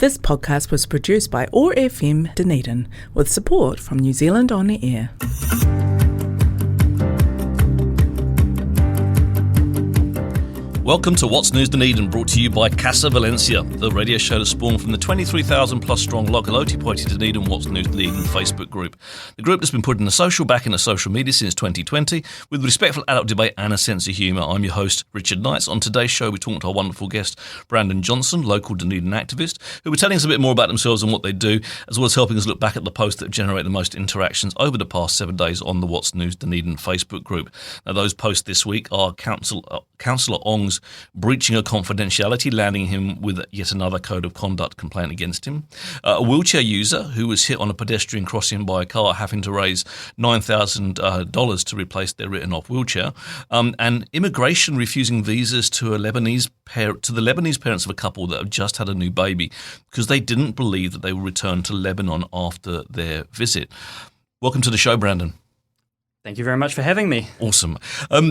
This podcast was produced by OAR Dunedin with support from New Zealand On the Air. Welcome to What's News Dunedin, brought to you by Casa Valencia, the radio show that spawned from the 23,000 plus strong local Ōtepoti Dunedin What's News Dunedin Facebook group. The group has been putting the social back into social media since 2020 with respectful adult debate and a sense of humour. I'm your host, Richard Knights. On today's show, we talked to our wonderful guest, Brandon Johnston, local Dunedin activist, who were telling us a bit more about themselves and what they do, as well as helping us look back at the posts that have generated the most interactions over the past 7 days on the What's News Dunedin Facebook group. Now, those posts this week are Councillor Ong's breaching of confidentiality, landing him with yet another code of conduct complaint against him. A wheelchair user who was hit on a pedestrian crossing by a car, having to raise $9,000 to replace their written-off wheelchair. And immigration refusing visas to the Lebanese parents of a couple that have just had a new baby because they didn't believe that they would return to Lebanon after their visit. Welcome to the show, Brandon. Thank you very much for having me. Awesome.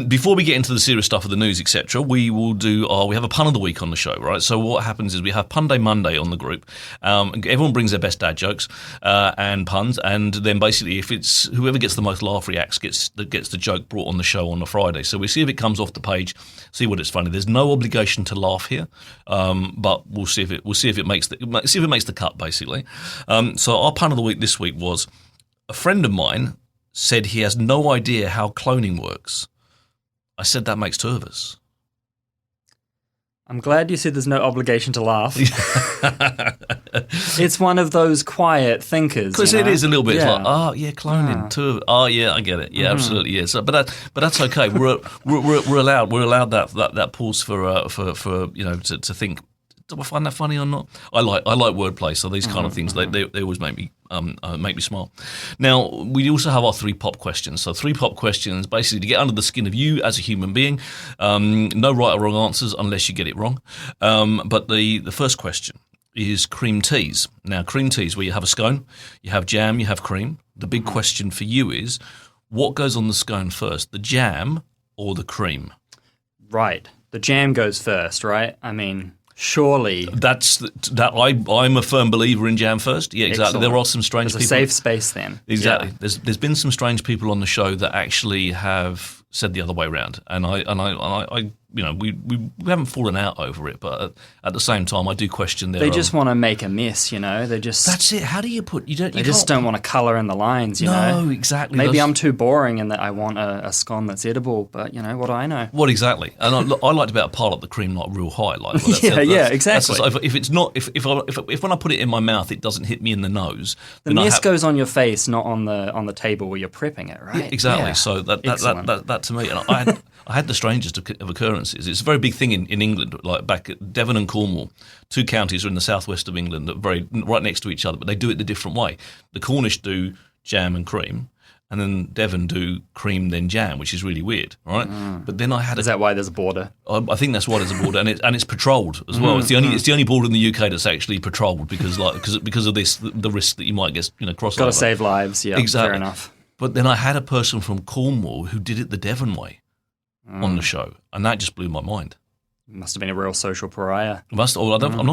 Before we get into the serious stuff of the news, etc., we have a pun of the week on the show, right? So what happens is we have Pun Day Monday on the group. Everyone brings their best dad jokes and puns, and then basically if it's whoever gets the most laugh reacts gets the joke brought on the show on a Friday. So we see if it comes off the page, see what it's funny. There's no obligation to laugh here, but we'll see if it makes the cut basically. So our pun of the week this week was a friend of mine said he has no idea how cloning works. I said that makes two of us. I'm glad you said there's no obligation to laugh. It's one of those quiet thinkers. Because it is a little bit like, cloning. Two. Oh, yeah, I get it. Yeah, absolutely. Yeah. So, but that's okay. We're allowed that pause for to think. Do I find that funny or not? I like wordplay, so these kind of things they always make me smile. Now we also have our 3 pop questions. So 3 pop questions, basically to get under the skin of you as a human being. No right or wrong answers unless you get it wrong. But the first question is cream teas. Now cream teas, where you have a scone, you have jam, you have cream. The big question for you is, what goes on the scone first, the jam or the cream? Right, the jam goes first, right? I mean, surely. I'm a firm believer in jam first. Yeah, exactly. Excellent. There are some strange people. There's a safe space then. Exactly. Yeah. There's been some strange people on the show that actually have said the other way around, and I we haven't fallen out over it, but at the same time, I do question their. They just want to make a mess, They just. That's it. How do you put? They just don't want to colour in the lines, No, exactly. Maybe I'm too boring in that I want a scone that's edible, but what do I know? What exactly? And I like to be able to pile up the cream like real high, like exactly. If it's not, if when I put it in my mouth, it doesn't hit me in the nose. The mess goes on your face, not on the table where you're prepping it, right? Yeah, exactly. Yeah. So that to me, and I had the strangest of occurrences. It's a very big thing in England, like back at Devon and Cornwall. 2 counties are in the southwest of England that are right next to each other, but they do it a different way. The Cornish do jam and cream, and then Devon do cream then jam, which is really weird, right? But then Is that why there's a border? I think that's why there's a border, and it's patrolled as well. It's the only border in the UK that's actually patrolled because of this, the risk that you might get crossover. Got to save lives, yeah. Exactly. Fair enough. But then I had a person from Cornwall who did it the Devon way on the show, and that just blew my mind. Must have been a real social pariah. I'm not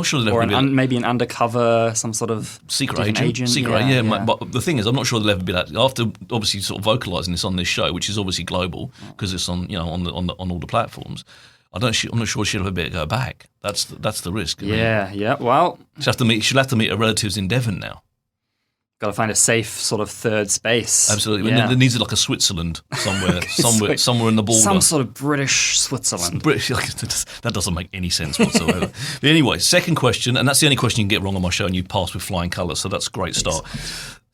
sure they'll ever be maybe an undercover, some sort of secret agent. Yeah. But the thing is, I'm not sure they'll ever be that. After obviously sort of vocalising this on this show, which is obviously global because it's on on all the platforms. I'm not sure she'll ever be able to go back. That's the risk. Yeah. Well, she'll have to meet her relatives in Devon now. Got to find a safe sort of third space. Absolutely. Yeah. There needs like a Switzerland somewhere in the border. Some sort of British Switzerland. That doesn't make any sense whatsoever. But anyway, second question, and that's the only question you can get wrong on my show, and you pass with flying colours, so that's a great start.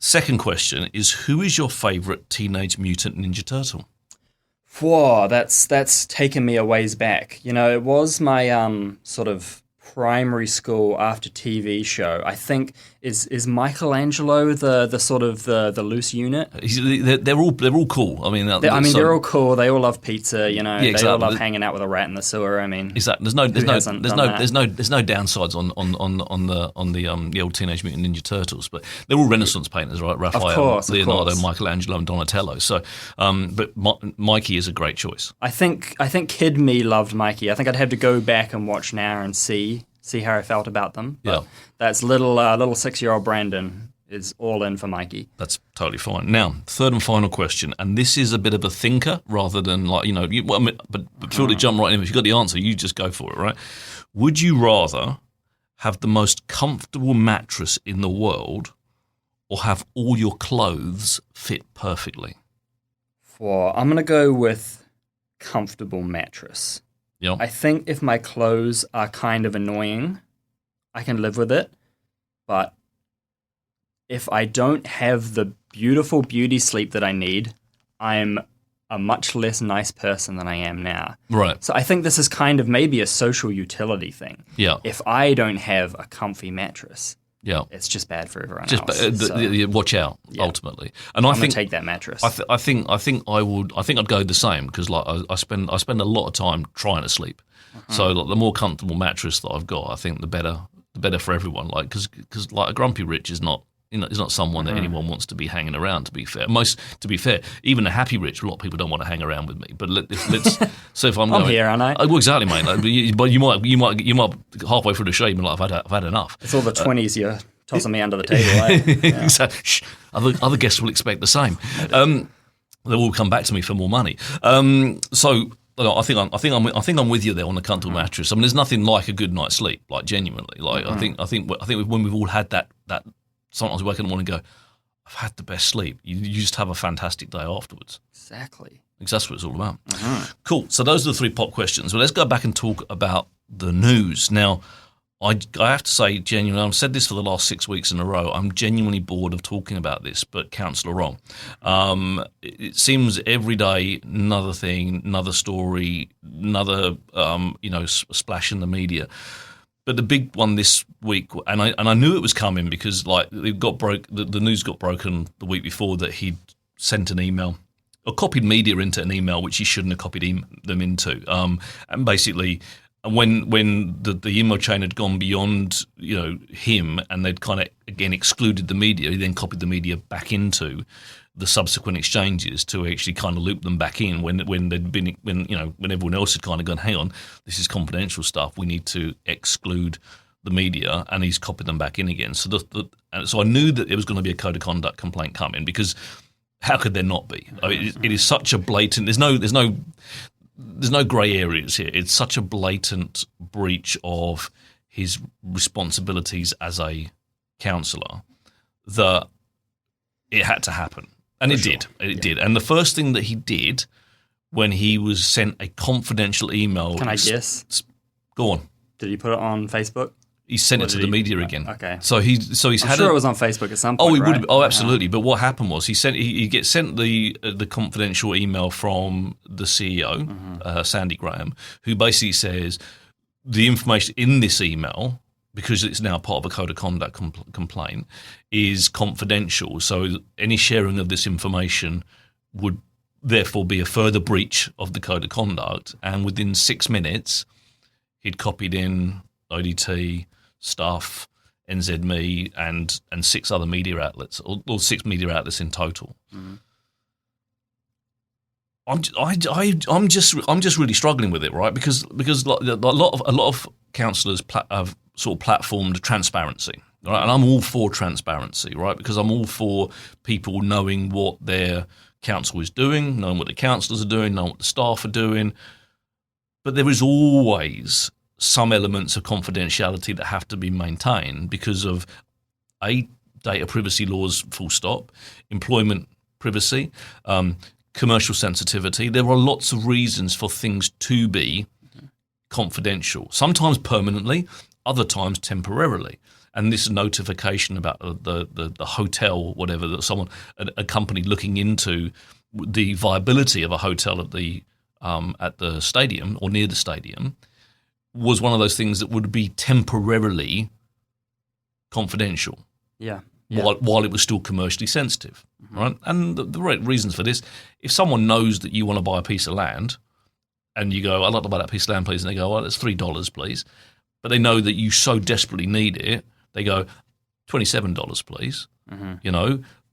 Second question is, who is your favourite Teenage Mutant Ninja Turtle? Whoa, that's taken me a ways back. It was my sort of primary school after TV show. I think is Michelangelo the sort of the loose unit. They're all cool. I mean, they're all cool. They all love pizza. Exactly. They all love hanging out with a rat in the sewer. I mean, exactly. There's no downsides on the old Teenage Mutant Ninja Turtles, but they're all Renaissance painters, right? Raphael, Leonardo, Michelangelo, and Donatello. So, but Mikey is a great choice. I think Kid Me loved Mikey. I think I'd have to go back and watch now and see see how I felt about them. But Yeah. that's little 6-year-old Brandon is all in for Mikey. That's totally fine. Now, third and final question, and this is a bit of a thinker rather than like, but feel to jump right in. If you've got the answer, you just go for it, right? Would you rather have the most comfortable mattress in the world or have all your clothes fit perfectly? I'm going to go with comfortable mattress. Yeah. I think if my clothes are kind of annoying, I can live with it. But if I don't have the beautiful beauty sleep that I need, I'm a much less nice person than I am now. Right. So I think this is kind of maybe a social utility thing. Yeah. If I don't have a comfy mattress, Yeah. it's just bad for everyone Just else. watch out, Yeah. ultimately. And I I'm think gonna take that mattress. I think I'd go the same because like I spend a lot of time trying to sleep. So like, the more comfortable mattress that I've got, I think the better for everyone. Like because like a grumpy rich is not. Is not someone that anyone wants to be hanging around. To be fair, even a happy rich, a lot of people don't want to hang around with me. But let's so if I'm I'm here, aren't I? Well, exactly, mate. Like, but you might halfway through the show, you'll be like, I've had enough. It's all the 20s you're tossing me under the table. Eh? Yeah. Exactly. Shh. Other guests will expect the same. They will come back to me for more money. So. I think I'm with you there on the comfortable mattress. I mean, there's nothing like a good night's sleep, like genuinely. Like I think when we've all had that. Sometimes we wake up in the morning and go, I've had the best sleep. You just have a fantastic day afterwards. Exactly. Because that's what it's all about. Cool. So those are the 3 pop questions. Well, let's go back and talk about the news. Now, I have to say, genuinely, I've said this for the last 6 weeks in a row, I'm genuinely bored of talking about this, but Councillor wrong. It seems every day, another thing, another story, another splash in the media. But the big one this week, and I knew it was coming because like the news got broken the week before that he'd sent an email or copied media into an email which he shouldn't have copied them into. And basically, when the email chain had gone beyond him and they'd kind of again excluded the media, he then copied the media back into the subsequent exchanges to actually kind of loop them back in when everyone else had kind of gone, hang on, this is confidential stuff, we need to exclude the media, and he's copied them back in again. So so I knew that there was going to be a code of conduct complaint coming because how could there not be? I mean, it is such a blatant. There's no grey areas here. It's such a blatant breach of his responsibilities as a councillor that it had to happen. And it did. It did. And the first thing that he did when he was sent a confidential email... Can I guess? Go on. Did he put it on Facebook? He sent it to the media again. Okay. So he's I'm sure it was on Facebook at some point, he right? would have, oh, absolutely. But what happened was he gets sent the confidential email from the CEO, Sandy Graham, who basically says the information in this email, because it's now part of a code of conduct complaint, is confidential. So any sharing of this information would therefore be a further breach of the code of conduct. And within 6 minutes, he'd copied in ODT, Stuff, NZME, and 6 other media outlets, or 6 media outlets in total. I'm just really struggling with it, right? Because a lot of councillors have sort of platformed transparency, right? And I'm all for transparency, right? Because I'm all for people knowing what their council is doing, knowing what the councillors are doing, knowing what the staff are doing. But there is always some elements of confidentiality that have to be maintained because of data privacy laws, full stop, employment privacy, commercial sensitivity. There are lots of reasons for things to be confidential, sometimes permanently, other times temporarily. And this notification about the hotel, whatever, that a company looking into the viability of a hotel at the stadium or near the stadium, was one of those things that would be temporarily confidential. Yeah. While it was still commercially sensitive, right? And the right reasons for this, if someone knows that you want to buy a piece of land and you go, I'd like to buy that piece of land, please, and they go, well, it's $3, please. But they know that you so desperately need it, they go, $27, please.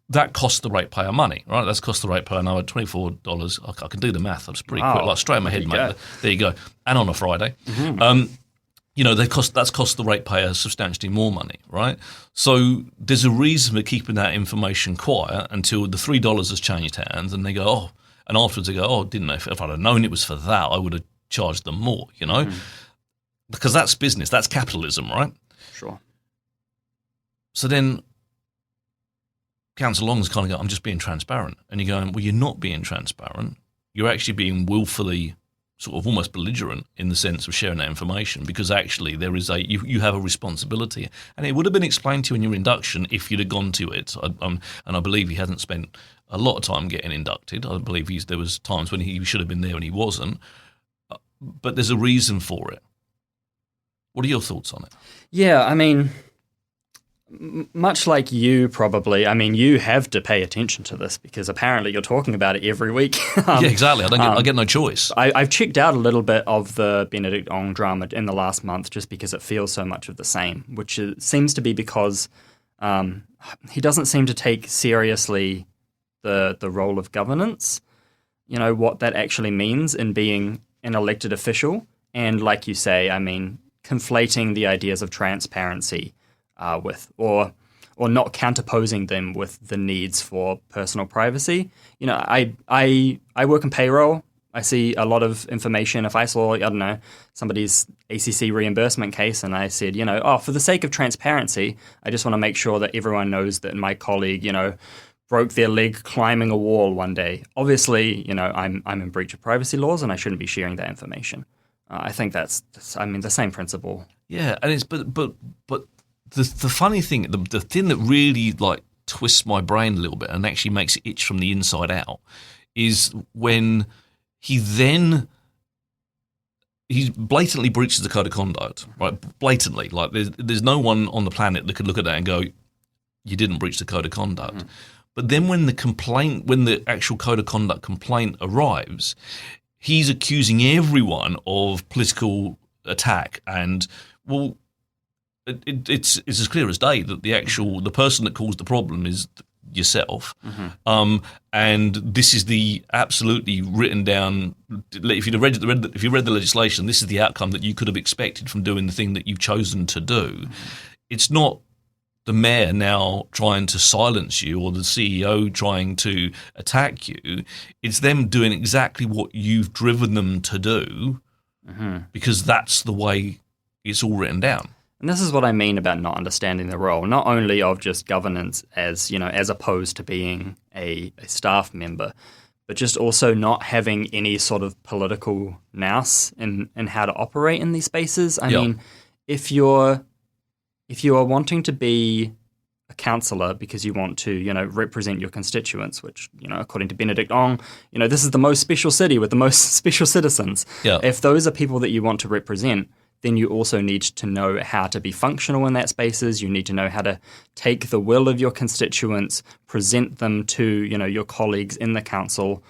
That costs the ratepayer money, right? That's cost the ratepayer now at $24. I can do the math. That's pretty quick. Like straight in my head, mate. There you go. And on a Friday. that's cost the ratepayer substantially more money, right? So there's a reason for keeping that information quiet until the $3 has changed hands, and they go, oh, and afterwards they go, oh, didn't know if I'd have known it was for that, I would have charged them more, because that's business, that's capitalism, right? Sure. So then Council Long's kind of go, I'm just being transparent, and you're going, well, you're not being transparent. You're actually being willfully sort of almost belligerent in the sense of sharing that information, because actually there is you have a responsibility, and it would have been explained to you in your induction if you'd have gone to it. And I believe he hasn't spent a lot of time getting inducted. I believe there was times when he should have been there and he wasn't. But there's a reason for it. What are your thoughts on it? Yeah, I mean, much like you probably, I mean, you have to pay attention to this because apparently you're talking about it every week. Yeah, exactly. I get no choice. I've checked out a little bit of the Benedict Ong drama in the last month just because it feels so much of the same, which seems to be because he doesn't seem to take seriously the role of governance, what that actually means in being an elected official. And like you say, I mean, conflating the ideas of transparency with, or not counterposing them with the needs for personal privacy. I work in payroll. I see a lot of information. If I saw, I don't know, somebody's ACC reimbursement case and I said, for the sake of transparency, I just want to make sure that everyone knows that my colleague, broke their leg climbing a wall one day. Obviously, I'm in breach of privacy laws and I shouldn't be sharing that information. I think that's the same principle. Yeah, and it's but the funny thing, the thing that really twists my brain a little bit and actually makes it itch from the inside out is when he blatantly breaches the code of conduct, right? Blatantly, there's no one on the planet that could look at that and go, you didn't breach the code of conduct. Mm-hmm. But then when the actual code of conduct complaint arrives, he's accusing everyone of political attack, and it's as clear as day that the person that caused the problem is yourself. Mm-hmm. And this is the absolutely written down. If you read the legislation, this is the outcome that you could have expected from doing the thing that you've chosen to do. Mm-hmm. It's not the mayor now trying to silence you or the CEO trying to attack you. It's them doing exactly what you've driven them to do, mm-hmm. because that's the way it's all written down. And this is what I mean about not understanding the role, not only of just governance as opposed to being a staff member, but just also not having any sort of political nous in how to operate in these spaces. I mean, if you are wanting to be a councillor because you want to, represent your constituents, which, according to Benedict Ong, this is the most special city with the most special citizens. Yeah. If those are people that you want to represent, then you also need to know how to be functional in that spaces. You need to know how to take the will of your constituents, present them to, your colleagues in the council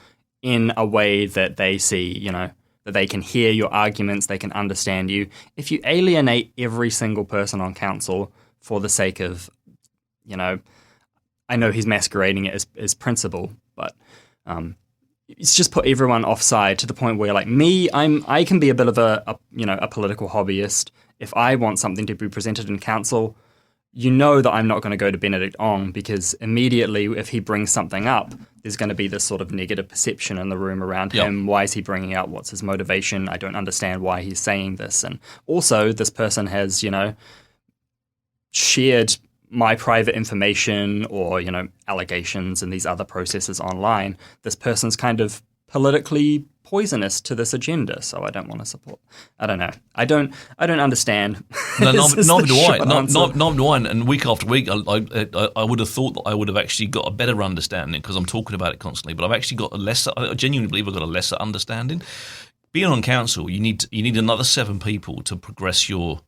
in a way that they see, that they can hear your arguments, they can understand you. If you alienate every single person on council for the sake of, I know he's masquerading it as principle, but it's just put everyone offside to the point where, like me, I can be a bit of a political hobbyist. If I want something to be presented in council, that I'm not going to go to Benedict Ong, because immediately if he brings something up, there's going to be this sort of negative perception in the room around him. Why is he bringing out? What's his motivation? I don't understand why he's saying this. And also this person has, shared my private information or, allegations and these other processes online. This person's kind of politically poisonous to this agenda, so I don't want to support. I don't know. I don't understand. No, neither do I. Neither do I. And week after week, I would have thought that I would have actually got a better understanding because I'm talking about it constantly. But I've actually got I genuinely believe I've got a lesser understanding. Being on council, you need another 7 people to progress your,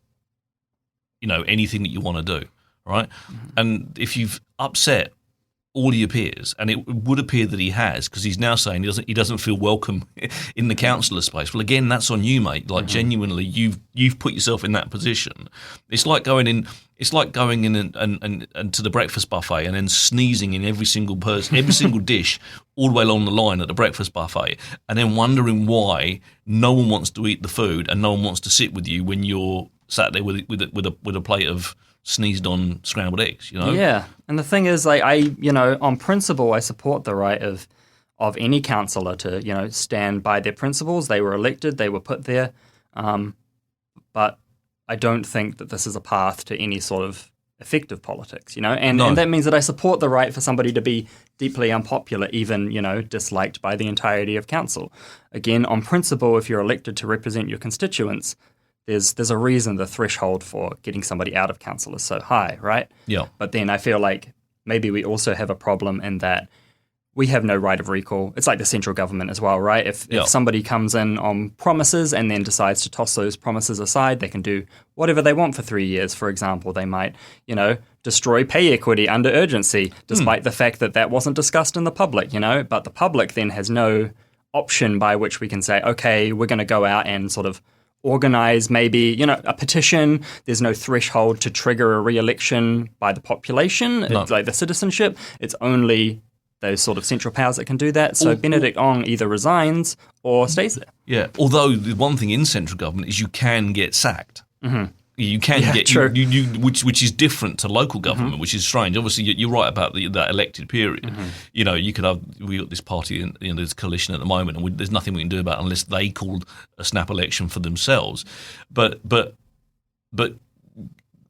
anything that you want to do, right? Mm-hmm. And if you've upset all your peers, and it would appear that he has, because he's now saying he doesn't feel welcome in the councillor space. Well, again, that's on you, mate. Like, genuinely, you've put yourself in that position. It's like going in and to the breakfast buffet and then sneezing in every single dish all the way along the line at the breakfast buffet, and then wondering why no one wants to eat the food and no one wants to sit with you when you're sat there with a plate of sneezed on scrambled eggs, you know? Yeah, and the thing is, like, on principle, I support the right of any councillor to, stand by their principles. They were elected, they were put there, but I don't think that this is a path to any sort of effective politics, and that means that I support the right for somebody to be deeply unpopular, even, disliked by the entirety of council. Again, on principle, if you're elected to represent your constituents, there's a reason the threshold for getting somebody out of council is so high, right? Yeah. But then I feel like maybe we also have a problem in that we have no right of recall. It's like the central government as well, right? If somebody comes in on promises and then decides to toss those promises aside, they can do whatever they want for 3 years. For example, they might, destroy pay equity under urgency, despite the fact that wasn't discussed in the public, But the public then has no option by which we can say, okay, we're going to go out and sort of organize maybe, a petition. There's no threshold to trigger a re-election by the population, It's like the citizenship. It's only those sort of central powers that can do that. So Benedict Ong either resigns or stays there. Yeah, although the one thing in central government is you can get sacked. Mm-hmm. You can get true. which is different to local government, which is strange. Obviously, you're right about that elected period. Mm-hmm. You could have we got this party in this coalition at the moment, and there's nothing we can do about it unless they called a snap election for themselves. But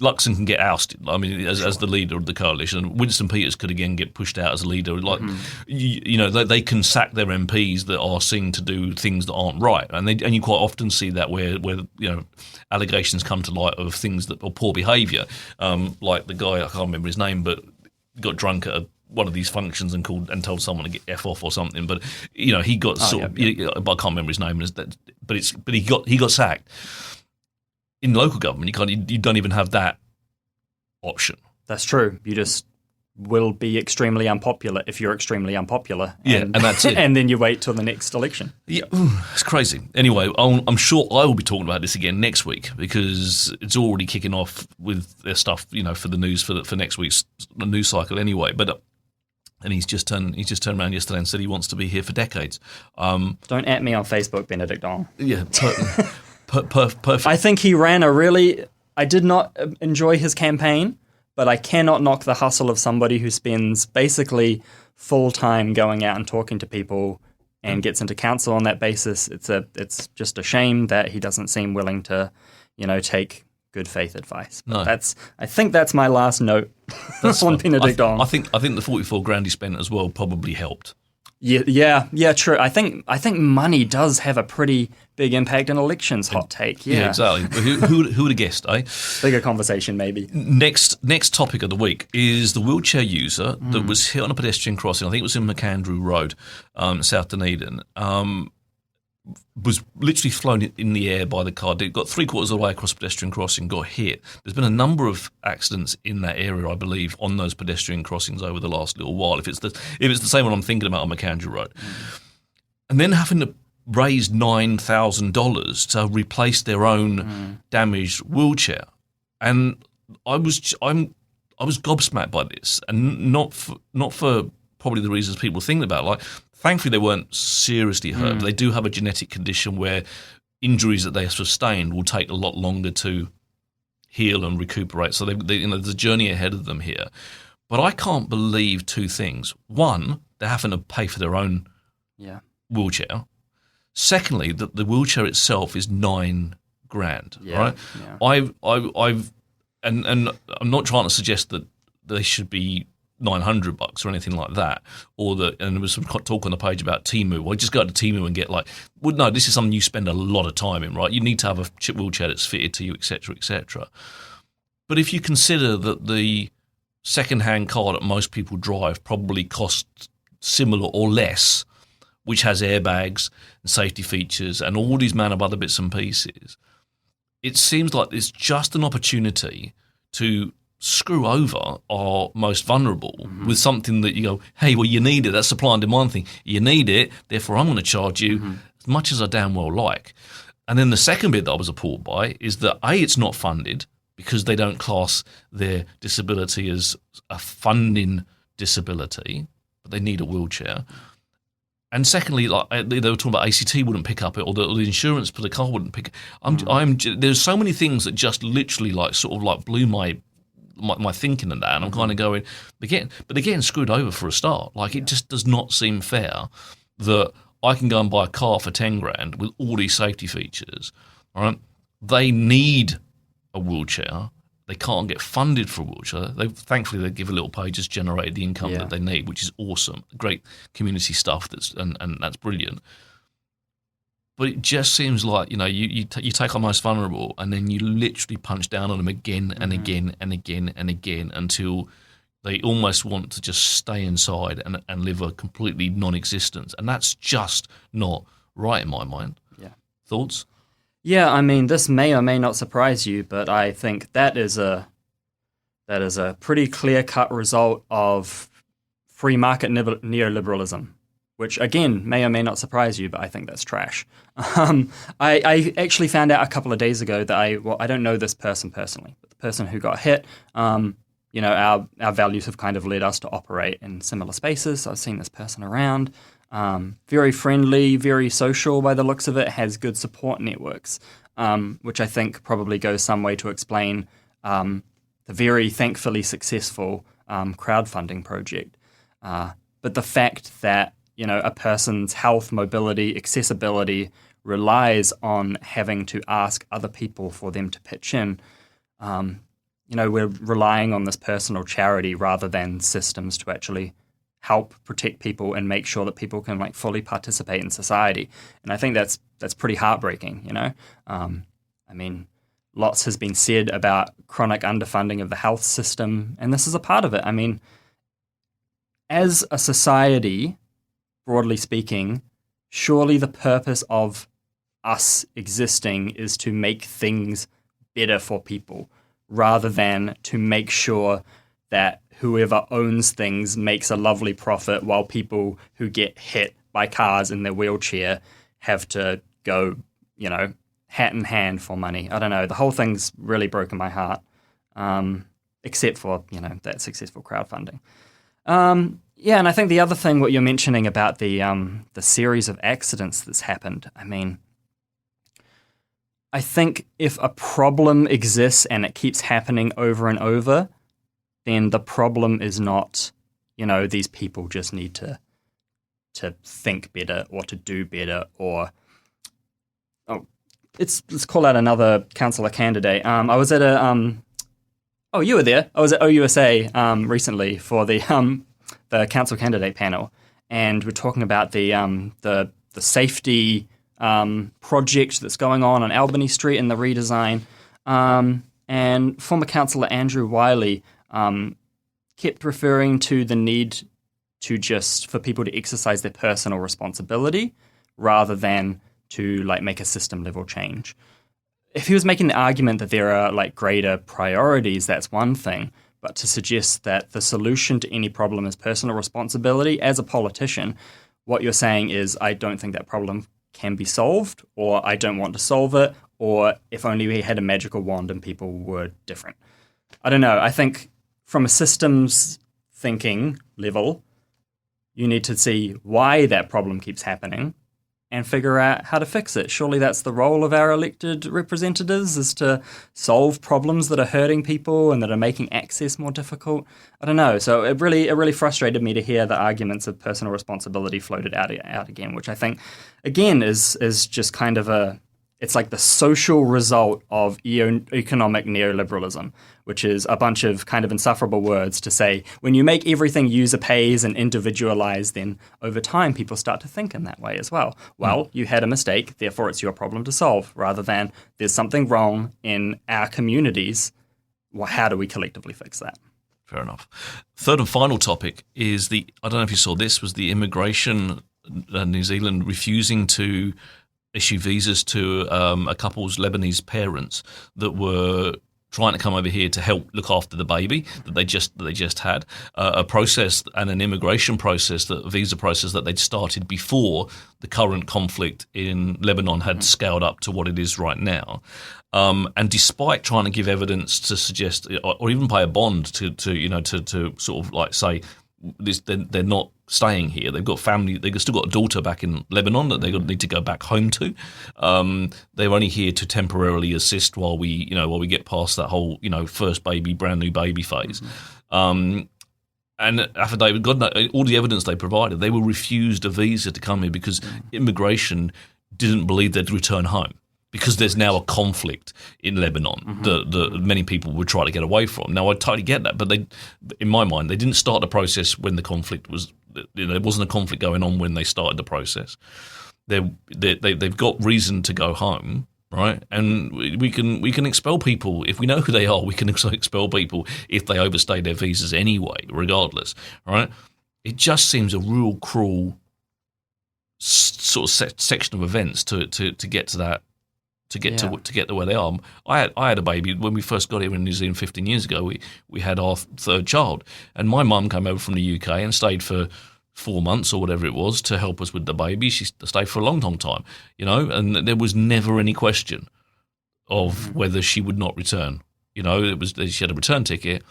Luxon can get ousted. I mean, as the leader of the coalition, Winston Peters could again get pushed out as a leader. Like, they can sack their MPs that are seen to do things that aren't right, and you quite often see that where allegations come to light of things that are poor behaviour. Like the guy, I can't remember his name, but got drunk at one of these functions and told someone to get F off or something. But he got I can't remember his name, but he got sacked. In local government, you don't even have that option. That's true. You just will be extremely unpopular if you're extremely unpopular. And that's it. And then you wait till the next election. Yeah, it's crazy. Anyway, I'm sure I will be talking about this again next week because it's already kicking off with their stuff, for the news for next week's news cycle anyway. But and he's just turned around yesterday and said he wants to be here for decades. Don't at me on Facebook, Benedict Ong. Yeah. Perfect. I think he ran I did not enjoy his campaign, but I cannot knock the hustle of somebody who spends basically full time going out and talking to people and gets into council on that basis. It's just a shame that he doesn't seem willing to, take good faith advice. But No. I think that's my last note on Benedict Ong. I think the $44,000 he spent as well probably helped. Yeah, true. I think money does have a pretty big impact in elections. Hot take. Yeah, exactly. Who would have guessed, eh? Bigger conversation, maybe. Next topic of the week is the wheelchair user that was hit on a pedestrian crossing. I think it was in McAndrew Road, South Dunedin. Was literally flown in the air by the car. It got 3/4 of the way across the pedestrian crossing, got hit. There's been a number of accidents in that area, I believe, on those pedestrian crossings over the last little while. If it's the same one I'm thinking about on McAndrew Road, and then having to raise $9,000 to replace their own damaged wheelchair, and I was gobsmacked by this, and not for probably the reasons people think about, like. Thankfully, they weren't seriously hurt. They do have a genetic condition where injuries that they have sustained will take a lot longer to heal and recuperate. So there's a journey ahead of them here. But I can't believe two things. One, they're having to pay for their own wheelchair. Secondly, that the wheelchair itself is $9,000. Right? Yeah. I've and I'm not trying to suggest that they should be $900 or anything like that, and there was some talk on the page about Temu. Well, just go to Temu and get no, this is something you spend a lot of time in, right? You need to have a chip wheelchair that's fitted to you, etc., etc. But if you consider that the second-hand car that most people drive probably costs similar or less, which has airbags and safety features and all these man of other bits and pieces, it seems like there's just an opportunity to screw over our most vulnerable with something that you go, hey, well, you need it. That's supply and demand thing. You need it, therefore I'm going to charge you as much as I damn well like. And then the second bit that I was appalled by is that, A, it's not funded because they don't class their disability as a funding disability, but they need a wheelchair. And secondly, like they were talking about ACT wouldn't pick up it, or the insurance for the car wouldn't pick it. There's so many things that just literally blew my thinking and that, and I'm kind of going, they're getting screwed over for a start. Like it just does not seem fair that I can go and buy a car for 10 grand with all these safety features. All right, they need a wheelchair. They can't get funded for a wheelchair. Thankfully, they give a little pay, just generated the income that they need, which is awesome. Great community stuff, and that's brilliant. But it just seems like, you take our most vulnerable and then you literally punch down on them again and again and again and again until they almost want to just stay inside and live a completely non-existence. And that's just not right in my mind. Yeah. Thoughts? Yeah, I mean, this may or may not surprise you, but I think that is a pretty clear-cut result of free market neoliberalism, which, again, may or may not surprise you, but I think that's trash. I actually found out a couple of days ago that I don't know this person personally, but the person who got hit, our values have kind of led us to operate in similar spaces, so I've seen this person around. Very friendly, very social by the looks of it, has good support networks, which I think probably goes some way to explain the very thankfully successful crowdfunding project. But the fact that, a person's health, mobility, accessibility relies on having to ask other people for them to pitch in, we're relying on this personal charity rather than systems to actually help protect people and make sure that people can fully participate in society. And I think that's pretty heartbreaking, I mean, lots has been said about chronic underfunding of the health system, and this is a part of it. I mean, as a society, broadly speaking, surely the purpose of us existing is to make things better for people rather than to make sure that whoever owns things makes a lovely profit while people who get hit by cars in their wheelchair have to go, hat in hand for money. I don't know. The whole thing's really broken my heart, except for, that successful crowdfunding. And I think the other thing, what you're mentioning about the series of accidents that's happened, I mean, I think if a problem exists and it keeps happening over and over, then the problem is not, these people just need to think better or to do better or, let's call out another councillor candidate. I was at you were there. I was at OUSA recently for the council candidate panel, and we're talking about the safety project that's going on Albany Street and the redesign. And former councillor Andrew Wiley kept referring to the need for people to exercise their personal responsibility rather than to make a system level change. If he was making the argument that there are greater priorities, that's one thing, but to suggest that the solution to any problem is personal responsibility, as a politician, what you're saying is, I don't think that problem can be solved, or I don't want to solve it, or if only we had a magical wand and people were different. I don't know. I think from a systems thinking level, you need to see why that problem keeps happening and figure out how to fix it. Surely that's the role of our elected representatives, is to solve problems that are hurting people and that are making access more difficult. I don't know. So it really frustrated me to hear the arguments of personal responsibility floated out again, which I think, again, is just kind of it's like the social result of economic neoliberalism, which is a bunch of kind of insufferable words to say, when you make everything user pays and individualized, then over time people start to think in that way as well. Well, you had a mistake, therefore it's your problem to solve, rather than there's something wrong in our communities. Well, how do we collectively fix that? Fair enough. Third and final topic is I don't know if you saw this, was the immigration, New Zealand refusing to issue visas to a couple's Lebanese parents that were trying to come over here to help look after the baby that they just had. A process and an immigration process, a visa process that they'd started before the current conflict in Lebanon had scaled up to what it is right now. And despite trying to give evidence to suggest, or even pay a bond to sort of say, they're not staying here. They've got family. They've still got a daughter back in Lebanon that they need to go back home to. They're only here to temporarily assist while we get past that whole first baby, brand new baby phase. And affidavit, God knows, all the evidence they provided, they were refused a visa to come here because immigration didn't believe they'd return home. Because there's now a conflict in Lebanon that many people would try to get away from. Now, I totally get that, but in my mind, they didn't start the process when the conflict was. There wasn't a conflict going on when they started the process. They've got reason to go home, right? And we can expel people if we know who they are. We can also expel people if they overstay their visas anyway, regardless, right? It just seems a real cruel sort of section of events to get to that. To get to where they are. I had a baby when we first got here in New Zealand 15 years ago. We had our third child, and my mum came over from the UK and stayed for 4 months or whatever it was to help us with the baby. She stayed for a long time, and there was never any question of whether she would not return. She had a return ticket.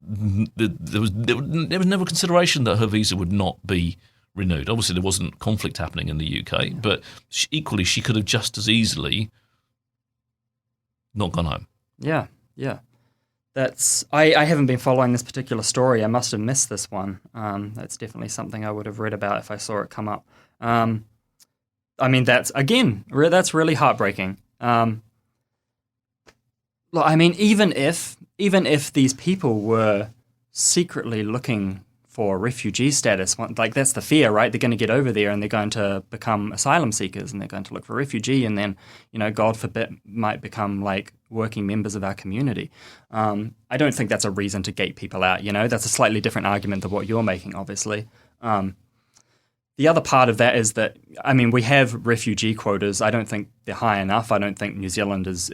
There was never consideration that her visa would not be renewed. Obviously, there wasn't conflict happening in the UK, but equally, she could have just as easily not gone home. Yeah. That's I haven't been following this particular story. I must have missed this one. That's definitely something I would have read about if I saw it come up. That's really heartbreaking. Look, even if these people were secretly looking for refugee status, like that's the fear, right? They're going to get over there and they're going to become asylum seekers and they're going to look for refugee and then, God forbid, might become like working members of our community. I don't think that's a reason to gate people out, That's a slightly different argument than what you're making, obviously. The other part of that is that, we have refugee quotas. I don't think they're high enough. I don't think New Zealand is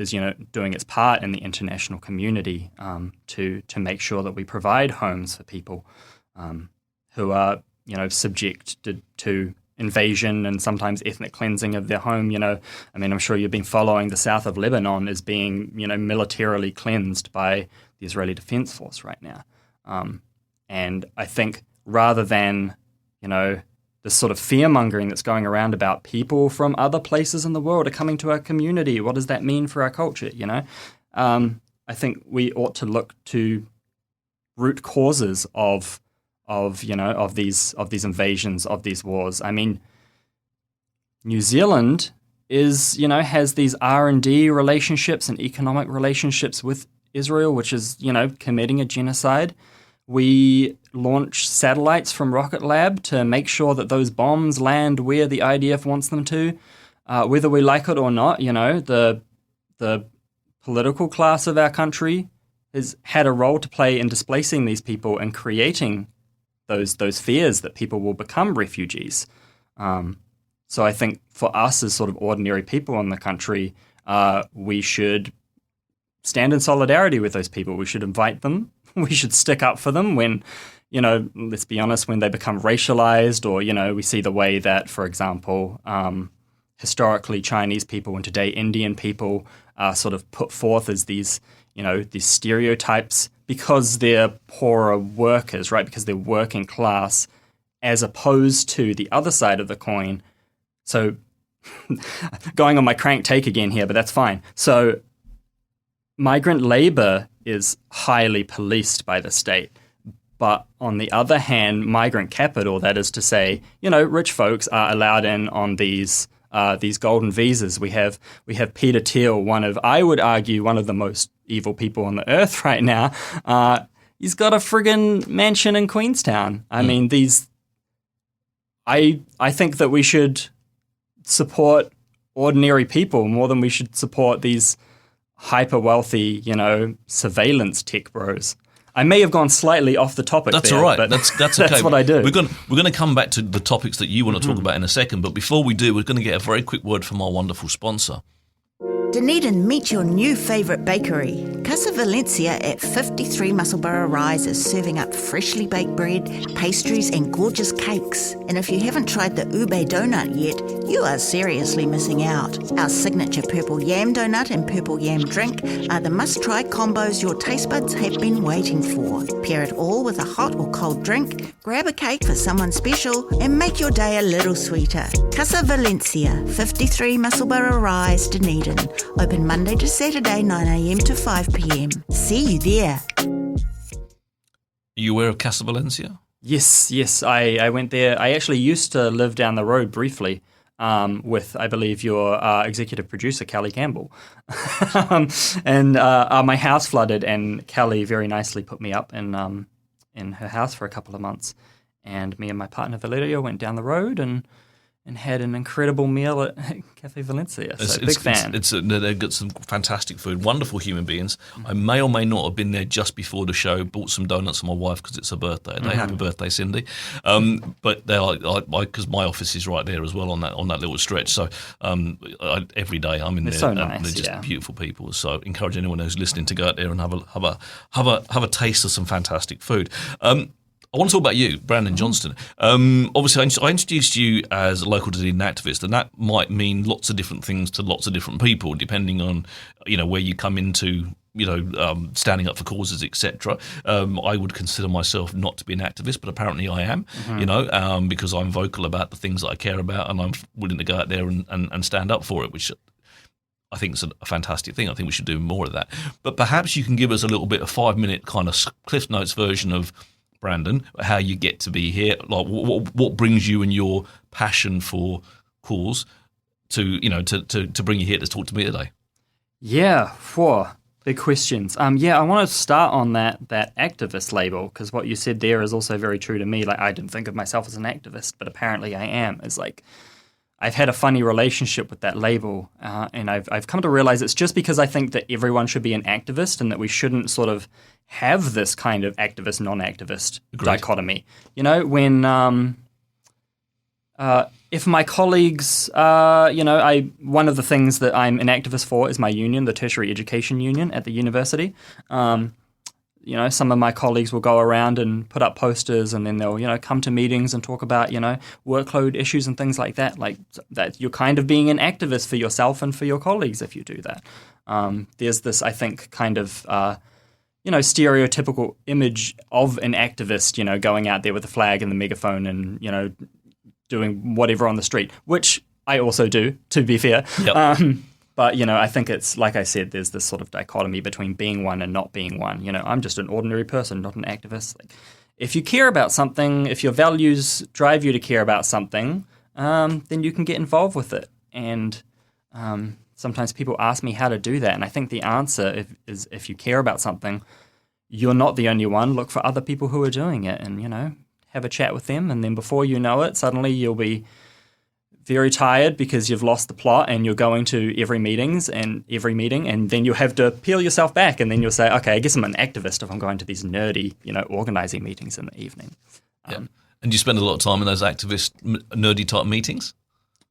doing its part in the international community to make sure that we provide homes for people who are, subject to invasion and sometimes ethnic cleansing of their home. I'm sure you've been following the south of Lebanon as being, militarily cleansed by the Israeli Defense Force right now. And I think rather than, this sort of fear-mongering that's going around about people from other places in the world are coming to our community, what does that mean for our culture, I think we ought to look to root causes of these invasions, of these wars. New Zealand has these R&D relationships and economic relationships with Israel, which is committing a genocide. We launch satellites from Rocket Lab to make sure that those bombs land where the IDF wants them to, whether we like it or not. The political class of our country has had a role to play in displacing these people and creating those fears that people will become refugees. So I think for us as sort of ordinary people in the country, we should stand in solidarity with those people. We should invite them. We should stick up for them when, let's be honest, when they become racialized or, we see the way that, for example, historically Chinese people and today Indian people are sort of put forth as these stereotypes because they're poorer workers, right? Because they're working class, as opposed to the other side of the coin. So going on my crank take again here, but that's fine. So migrant labor is highly policed by the state. But on the other hand, migrant capital, that is to say, rich folks are allowed in on these golden visas. We have Peter Thiel, I would argue, one of the most evil people on the earth right now. He's got a friggin' mansion in Queenstown. I think that we should support ordinary people more than we should support these hyper wealthy, surveillance tech bros. I may have gone slightly off the topic. That's there, all right. But that's okay. That's what I do. We're going to come back to the topics that you want to talk about in a second. But before we do, we're going to get a very quick word from our wonderful sponsor. Dunedin, meet your new favourite bakery. Casa Valencia at 53 Musselburgh Rise is serving up freshly baked bread, pastries and gorgeous cakes. And if you haven't tried the ube donut yet, you are seriously missing out. Our signature purple yam donut and purple yam drink are the must-try combos your taste buds have been waiting for. Pair it all with a hot or cold drink, grab a cake for someone special, and make your day a little sweeter. Casa Valencia, 53 Musselburgh Rise, Dunedin. Open Monday to Saturday, 9am to 5pm. See you there. Are you aware of Casa Valencia? Yes, I went there. I actually used to live down the road briefly with, I believe, your executive producer, Kelly Campbell. And my house flooded, and Kelly very nicely put me up in her house for a couple of months. And me and my partner, Valeria, went down the road and had an incredible meal at Cafe Valencia. So big fan. They've got some fantastic food, wonderful human beings. I may or may not have been there just before the show, bought some donuts for my wife because it's her birthday. Happy birthday, Cindy. But they are, because my office is right there as well on that little stretch. So every day I'm in there. So nice, they're just beautiful people. So encourage anyone who's listening to go out there and have a taste of some fantastic food. I want to talk about you, Brandon Johnston. Obviously, I introduced you as a local Dunedin activist, and that might mean lots of different things to lots of different people, depending on where you come into, standing up for causes, etc. I would consider myself not to be an activist, but apparently I am. Because I'm vocal about the things that I care about, and I'm willing to go out there and stand up for it, which I think is a fantastic thing. I think we should do more of that. But perhaps you can give us a little bit of 5-minute kind of Cliff Notes version of Brandon, how you get to be here, like what brings you and your passion for cause to bring you here to talk to me today. Yeah, 4 big questions. I want to start on that activist label, because what you said there is also very true to me. Like, I didn't think of myself as an activist, but apparently I am. It's like I've had a funny relationship with that label, and I've come to realize it's just because I think that everyone should be an activist and that we shouldn't sort of have this kind of activist, non-activist dichotomy. When if my colleagues, one of the things that I'm an activist for is my union, the Tertiary Education Union at the university. Some of my colleagues will go around and put up posters, and then they'll, come to meetings and talk about, workload issues and things like that. Like that, you're kind of being an activist for yourself and for your colleagues if you do that. There's this, I think, kind of, stereotypical image of an activist, going out there with a flag and the megaphone and, doing whatever on the street, which I also do, to be fair. Yep. But, I think it's, like I said, there's this sort of dichotomy between being one and not being one. I'm just an ordinary person, not an activist. Like, if you care about something, if your values drive you to care about something, then you can get involved with it. And sometimes people ask me how to do that. And I think the answer is if you care about something, you're not the only one. Look for other people who are doing it and, have a chat with them. And then before you know it, suddenly you'll be very tired because you've lost the plot and you're going to every meeting, and then you'll have to peel yourself back, and then you'll say, okay, I guess I'm an activist if I'm going to these nerdy, organizing meetings in the evening. And you spend a lot of time in those activist, nerdy type meetings?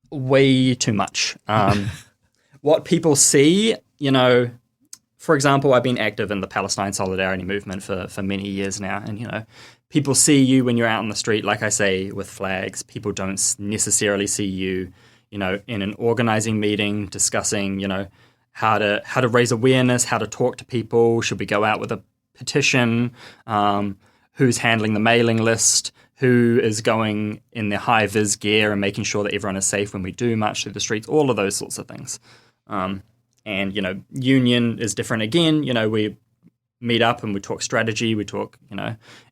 Way too much. What people see, for example, I've been active in the Palestine Solidarity Movement for many years now, and, people see you when you're out on the street, like I say, with flags. People don't necessarily see you, in an organizing meeting discussing, how to raise awareness, how to talk to people. Should we go out with a petition? Who's handling the mailing list? Who is going in their high-vis gear and making sure that everyone is safe when we do march through the streets? All of those sorts of things. And, union is different again. We meet up and we talk strategy, we talk,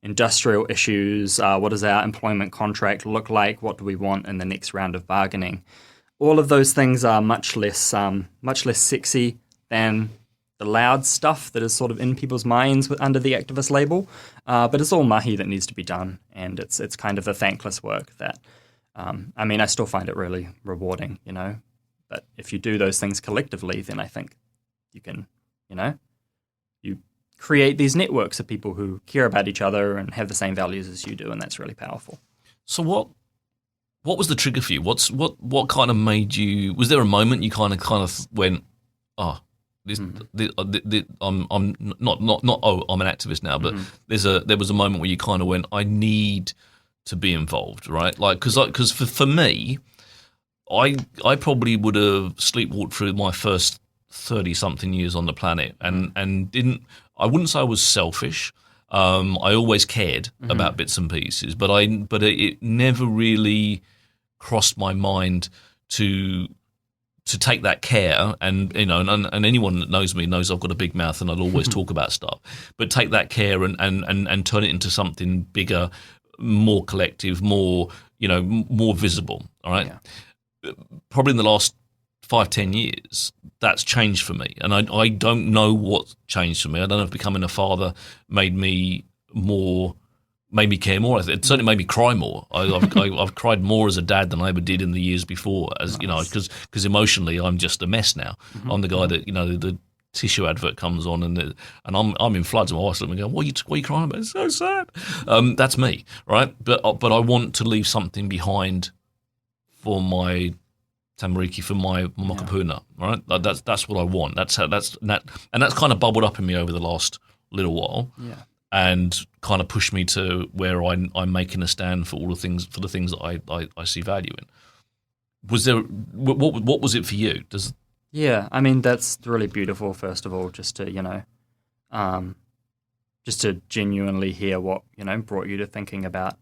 industrial issues, what does our employment contract look like, what do we want in the next round of bargaining. All of those things are much less sexy than the loud stuff that is sort of in people's minds under the activist label, but it's all mahi that needs to be done, and it's kind of a thankless work that, I still find it really rewarding, but if you do those things collectively, then I think you can, you create these networks of people who care about each other and have the same values as you do, and that's really powerful. So what was the trigger for you? What kind of made you? Was there a moment you kind of went, oh, I'm not. Oh, I'm an activist now, but there was a moment where you kind of went, I need to be involved, right? Like, because for me, I probably would have sleepwalked through my first 30-something years on the planet, and didn't. I wouldn't say I was selfish. I always cared about bits and pieces, but it never really crossed my mind to take that care, and and anyone that knows me knows I've got a big mouth and I'll always talk about stuff, but take that care and turn it into something bigger, more collective, more more visible. All right. Yeah. Probably in the last 5-10 years, that's changed for me, and I don't know what changed for me. I don't know if becoming a father made me care more. It certainly made me cry more. I've cried more as a dad than I ever did in the years before, as because emotionally I'm just a mess now. I'm the guy that the tissue advert comes on and I'm in floods, and my wife's looking at me going, what are you crying about? It's so sad. That's me, right? But I want to leave something behind for my tamariki, for my kapuna, right? That's what I want. That's kind of bubbled up in me over the last little while. Yeah. And kind of pushed me to where I'm making a stand for the things that I see value in. Was there what was it for you? Yeah, I mean that's really beautiful. First of all, just to genuinely hear what brought you to thinking about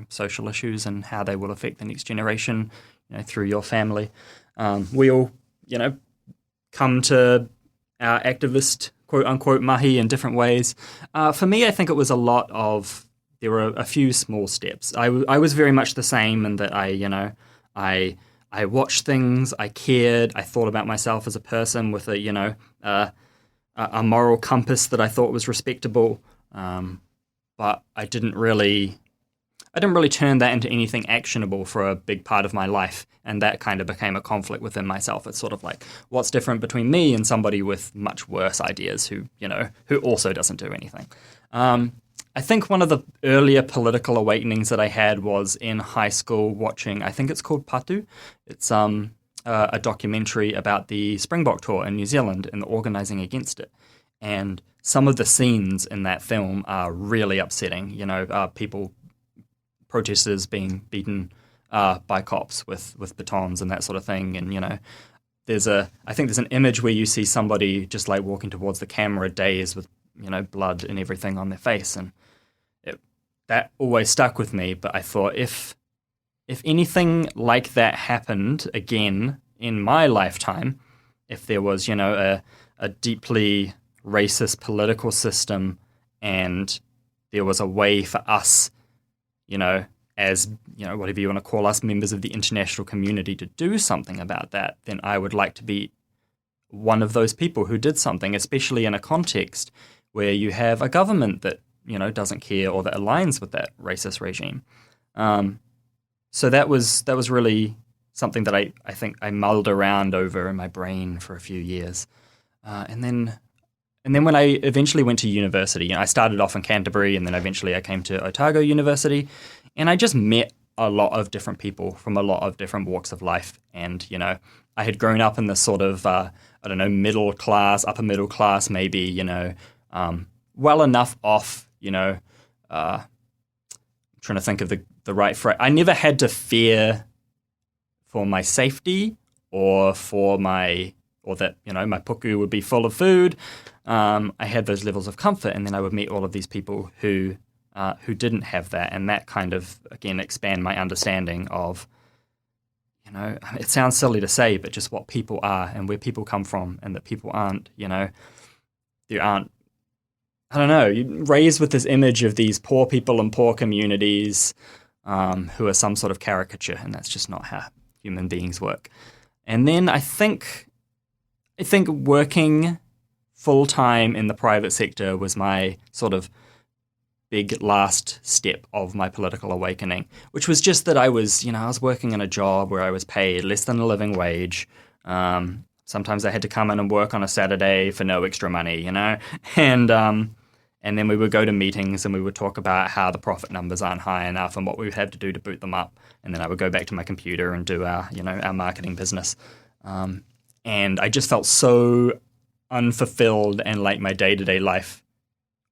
social issues and how they will affect the next generation through your family. We all come to our activist quote-unquote mahi in different ways. For me, I think it was a lot of, there were a few small steps. I was very much the same in that I watched things, I cared, I thought about myself as a person with a moral compass that I thought was respectable, but I didn't really turn that into anything actionable for a big part of my life, and that kind of became a conflict within myself. It's sort of like, what's different between me and somebody with much worse ideas who also doesn't do anything? I think one of the earlier political awakenings that I had was in high school watching, I think it's called Patu. It's a documentary about the Springbok tour in New Zealand and the organising against it. And some of the scenes in that film are really upsetting. Protesters being beaten by cops with batons and that sort of thing, and I think there's an image where you see somebody just like walking towards the camera, dazed with blood and everything on their face, and that always stuck with me. But I thought if anything like that happened again in my lifetime, if there was a deeply racist political system and there was a way for us as, whatever you want to call us, members of the international community, to do something about that, then I would like to be one of those people who did something, especially in a context where you have a government that, doesn't care or that aligns with that racist regime. So that was really something that I think I mulled around over in my brain for a few years. And then when I eventually went to university, I started off in Canterbury, and then eventually I came to Otago University, and I just met a lot of different people from a lot of different walks of life. And, I had grown up in this sort of, middle class, upper middle class, maybe, well enough off, I'm trying to think of the right phrase. I never had to fear for my safety or that, my puku would be full of food. I had those levels of comfort, and then I would meet all of these people who didn't have that, and that kind of, again, expand my understanding of, it sounds silly to say, but just what people are and where people come from, and that people aren't, there aren't, I don't know, you're raised with this image of these poor people in poor communities who are some sort of caricature, and that's just not how human beings work. And then I think working full-time in the private sector was my sort of big last step of my political awakening, which was just that I was working in a job where I was paid less than a living wage. Sometimes I had to come in and work on a Saturday for no extra money, and then we would go to meetings and we would talk about how the profit numbers aren't high enough and what we would have to do to boot them up. And then I would go back to my computer and do our marketing business. And I just felt so unfulfilled and like my day-to-day life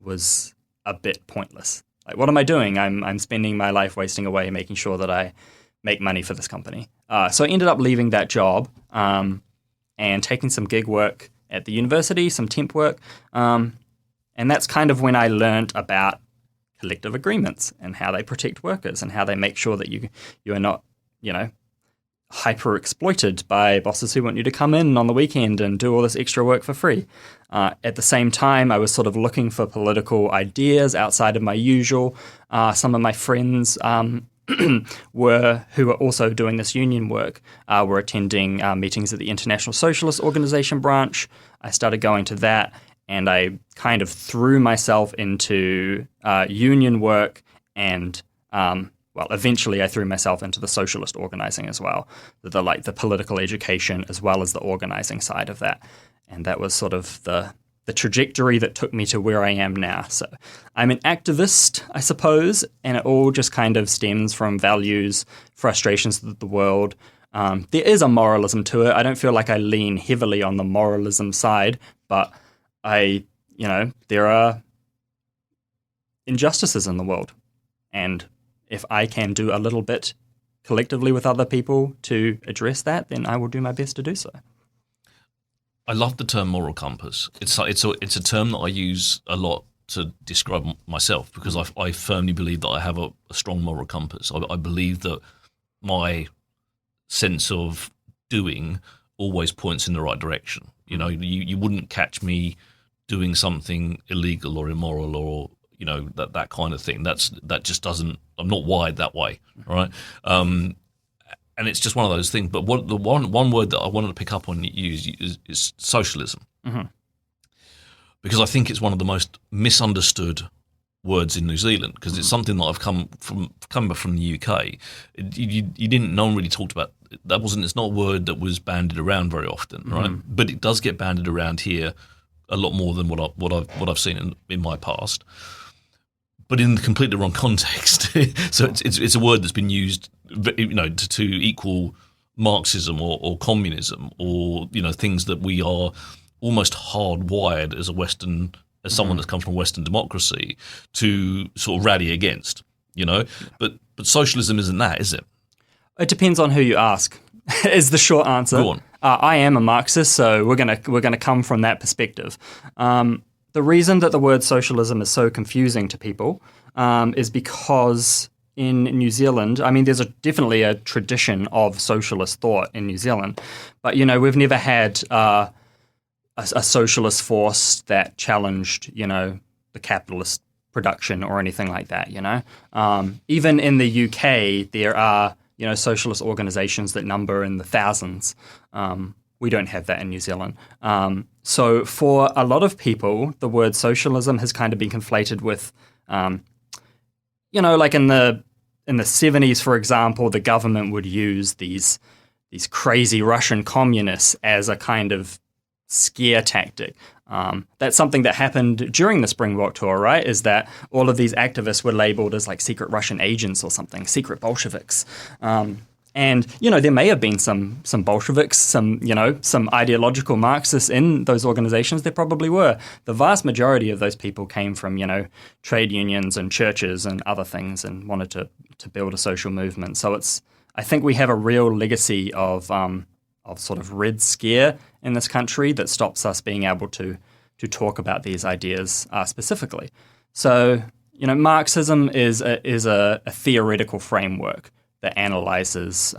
was a bit pointless. Like, what am I doing? I'm spending my life wasting away making sure that I make money for this company. So I ended up leaving that job and taking some gig work at the university, some temp work. And that's kind of when I learned about collective agreements and how they protect workers and how they make sure that you are not, hyper exploited by bosses who want you to come in on the weekend and do all this extra work for free. At the same time, I was sort of looking for political ideas outside of my usual. Some of my friends who were also doing this union work were attending meetings at the International Socialist Organization branch. I started going to that, and I kind of threw myself into union work and eventually I threw myself into the socialist organizing as well, the political education as well as the organizing side of that. And that was sort of the trajectory that took me to where I am now. So I'm an activist, I suppose, and it all just kind of stems from values, frustrations of the world. There is a moralism to it. I don't feel like I lean heavily on the moralism side, but there are injustices in the world. And if I can do a little bit collectively with other people to address that, then I will do my best to do so. I love the term moral compass. It's a term that I use a lot to describe myself because I firmly believe that I have a strong moral compass. I believe that my sense of doing always points in the right direction. You wouldn't catch me doing something illegal or immoral or that kind of thing. That just doesn't. I'm not wired that way, right? And it's just one of those things. But the one word that I wanted to pick up on is socialism, because I think it's one of the most misunderstood words in New Zealand because it's something that I've come from the UK. No one really talked about that. It's not a word that was bandied around very often, right? But it does get bandied around here a lot more than what I've seen in my past. But in the completely wrong context. So it's a word that's been used, to equal Marxism or communism or things that we are almost hardwired as someone that's come from Western democracy to sort of rally against. But socialism isn't that, is it? It depends on who you ask. Is the short answer. Go on. I am a Marxist, so we're gonna come from that perspective. The reason that the word socialism is so confusing to people is because in New Zealand, there's definitely a tradition of socialist thought in New Zealand, but we've never had a socialist force that challenged the capitalist production or anything like that. Even in the UK, there are socialist organizations that number in the thousands. We don't have that in New Zealand. So for a lot of people, the word socialism has kind of been conflated with, like in the 70s, for example, the government would use these crazy Russian communists as a kind of scare tactic. That's something that happened during the Springbok tour, right? Is that all of these activists were labeled as like secret Russian agents or something, secret Bolsheviks. And, there may have been some Bolsheviks, some ideological Marxists in those organizations. There probably were. The vast majority of those people came from, trade unions and churches and other things and wanted to build a social movement. So I think we have a real legacy of sort of Red Scare in this country that stops us being able to talk about these ideas specifically. So, Marxism is a theoretical framework that analyzes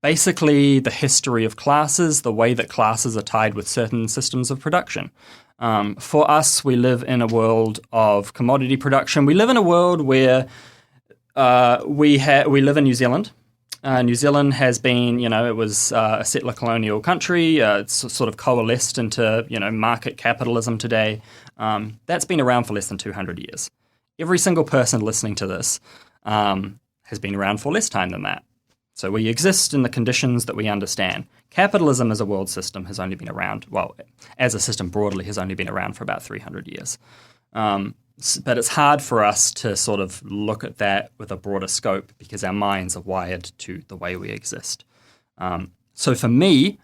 basically the history of classes, the way that classes are tied with certain systems of production. For us, we live in a world of commodity production. We live in a world where we live in New Zealand. New Zealand has been, it was a settler colonial country. It's sort of coalesced into, market capitalism today. That's been around for less than 200 years. Every single person listening to this has been around for less time than that. So we exist in the conditions that we understand. Capitalism as a world system has only been around, as a system broadly, has only been around for about 300 years. But it's hard for us to sort of look at that with a broader scope because our minds are wired to the way we exist. So for me,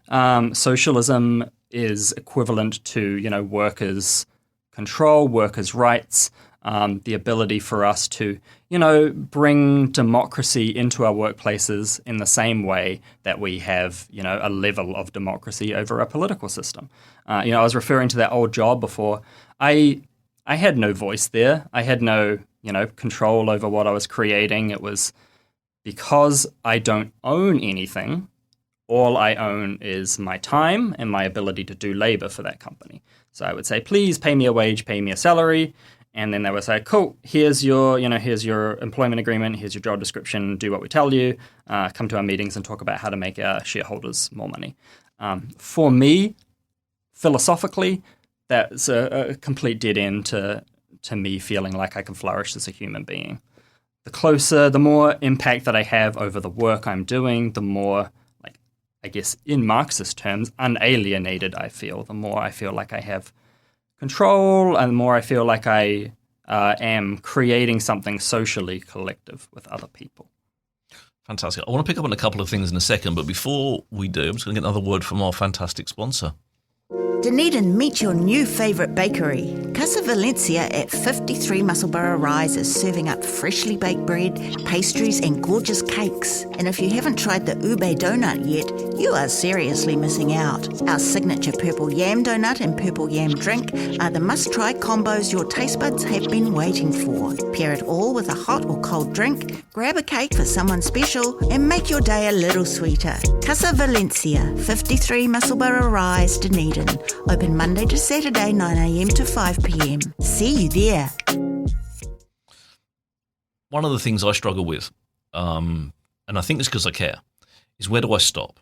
socialism is equivalent to, workers' control, workers' rights, the ability for us to, bring democracy into our workplaces in the same way that we have, a level of democracy over a political system. I was referring to that old job before. I had no voice there. I had no, control over what I was creating. It was because I don't own anything. All I own is my time and my ability to do labor for that company. So I would say, please pay me a wage, pay me a salary. And then they would say, cool, here's your employment agreement, here's your job description, do what we tell you, come to our meetings and talk about how to make our shareholders more money. For me, philosophically, that's a complete dead end to me feeling like I can flourish as a human being. The more impact that I have over the work I'm doing, the more, I guess in Marxist terms, unalienated I feel, the more I feel like I have control, and the more I feel like I am creating something socially collective with other people. Fantastic. I want to pick up on a couple of things in a second, but before we do, I'm just going to get another word from our fantastic sponsor. Dunedin, meet your new favourite bakery. Casa Valencia at 53 Musselburgh Rise is serving up freshly baked bread, pastries and gorgeous cakes. And if you haven't tried the ube donut yet, you are seriously missing out. Our signature purple yam donut and purple yam drink are the must-try combos your taste buds have been waiting for. Pair it all with a hot or cold drink, grab a cake for someone special, and make your day a little sweeter. Casa Valencia, 53 Musselburgh Rise, Dunedin. Open Monday to Saturday, 9am to 5pm. See you there. One of the things I struggle with, and I think it's because I care, is where do I stop?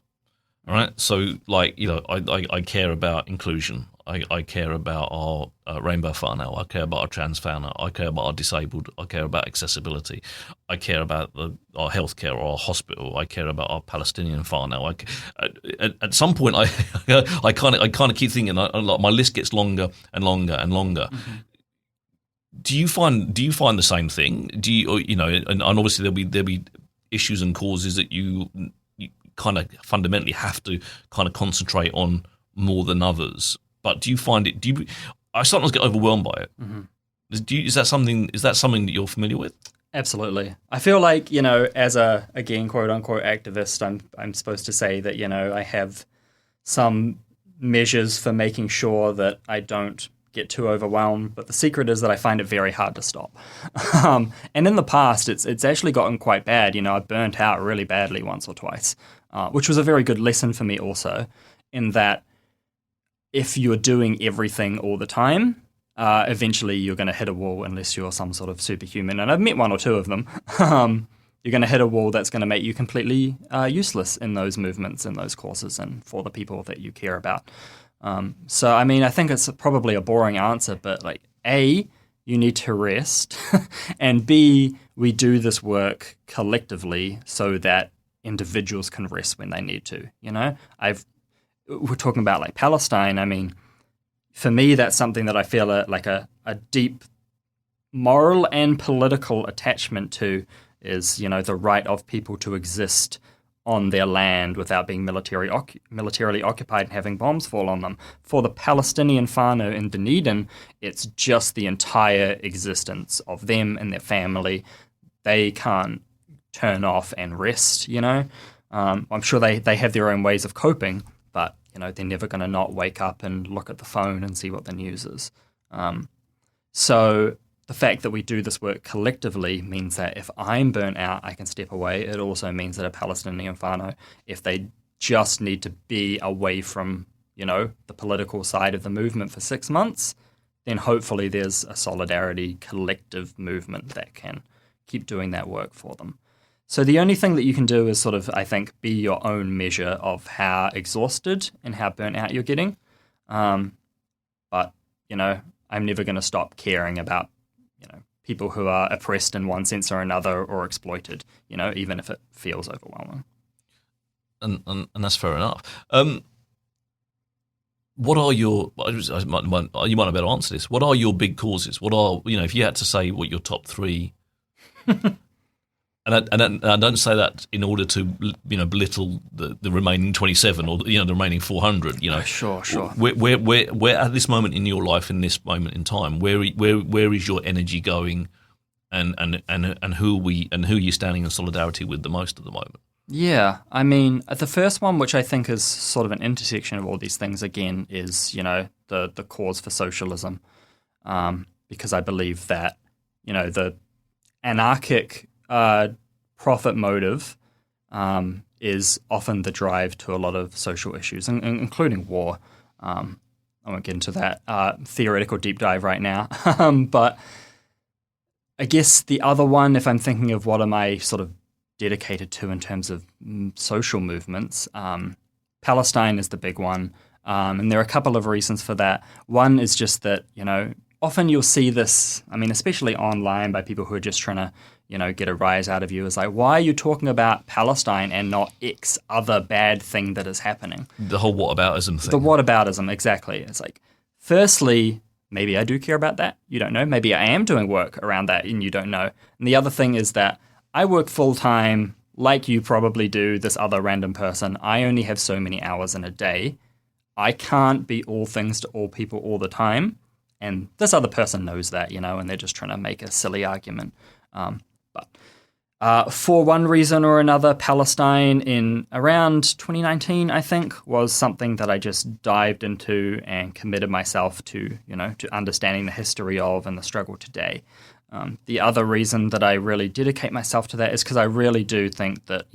All right. So, I care about inclusion. I care about our rainbow whānau. I care about our trans whānau. I care about our disabled. I care about accessibility. I care about our healthcare or our hospital. I care about our Palestinian whānau. At some point, I kind of keep thinking, my list gets longer and longer and longer. Mm-hmm. Do you find the same thing? Do you, and obviously there'll be issues and causes that you kind of fundamentally have to kind of concentrate on more than others. But do you find it? I sometimes get overwhelmed by it. Mm-hmm. Is that something that you're familiar with? Absolutely. I feel like, as a, again, quote unquote activist, I'm supposed to say that, I have some measures for making sure that I don't get too overwhelmed. But the secret is that I find it very hard to stop. And in the past, it's actually gotten quite bad. I burnt out really badly once or twice, which was a very good lesson for me also, in that if you're doing everything all the time, eventually you're going to hit a wall unless you're some sort of superhuman. And I've met one or two of them. You're going to hit a wall that's going to make you completely useless in those movements, in those courses, and for the people that you care about. So, I think it's probably a boring answer, but A, you need to rest, and B, we do this work collectively so that individuals can rest when they need to. We're talking about Palestine. For me, that's something that I feel a deep moral and political attachment to, is, the right of people to exist on their land without being militarily occupied and having bombs fall on them. For the Palestinian whānau in Dunedin, it's just the entire existence of them and their family. They can't turn off and rest, I'm sure they have their own ways of coping, but they're never going to not wake up and look at the phone and see what the news is. So the fact that we do this work collectively means that if I'm burnt out, I can step away. It also means that a Palestinian whānau, if they just need to be away from, the political side of the movement for 6 months, then hopefully there's a solidarity collective movement that can keep doing that work for them. So the only thing that you can do is sort of, I think, be your own measure of how exhausted and how burnt out you're getting. But, I'm never going to stop caring about, people who are oppressed in one sense or another or exploited, even if it feels overwhelming. And that's fair enough. What are your, you might not be able to answer this, what are your big causes? What are, if you had to say what your top three And I don't say that in order to belittle the remaining 27 or the remaining 400. Sure. Where at this moment in your life, in this moment in time, where is your energy going, and who are you standing in solidarity with the most at the moment? Yeah, I mean, the first one, which I think is sort of an intersection of all these things, again, is the cause for socialism, because I believe that the anarchic profit motive is often the drive to a lot of social issues, including war. I won't get into that theoretical deep dive right now, but I guess the other one, if I'm thinking of what am I sort of dedicated to in terms of social movements, Palestine is the big one, and there are a couple of reasons for that. One is just that often you'll see this, I mean, especially online, by people who are just trying to get a rise out of you, is like, why are you talking about Palestine and not X other bad thing that is happening? The whole whataboutism thing. The whataboutism, exactly. It's like, firstly, maybe I do care about that. You don't know. Maybe I am doing work around that and you don't know. And the other thing is that I work full-time, like you probably do, this other random person. I only have so many hours in a day. I can't be all things to all people all the time. And this other person knows that, and they're just trying to make a silly argument. But for one reason or another, Palestine in around 2019, I think, was something that I just dived into and committed myself to, to understanding the history of and the struggle today. The other reason that I really dedicate myself to that is because I really do think that,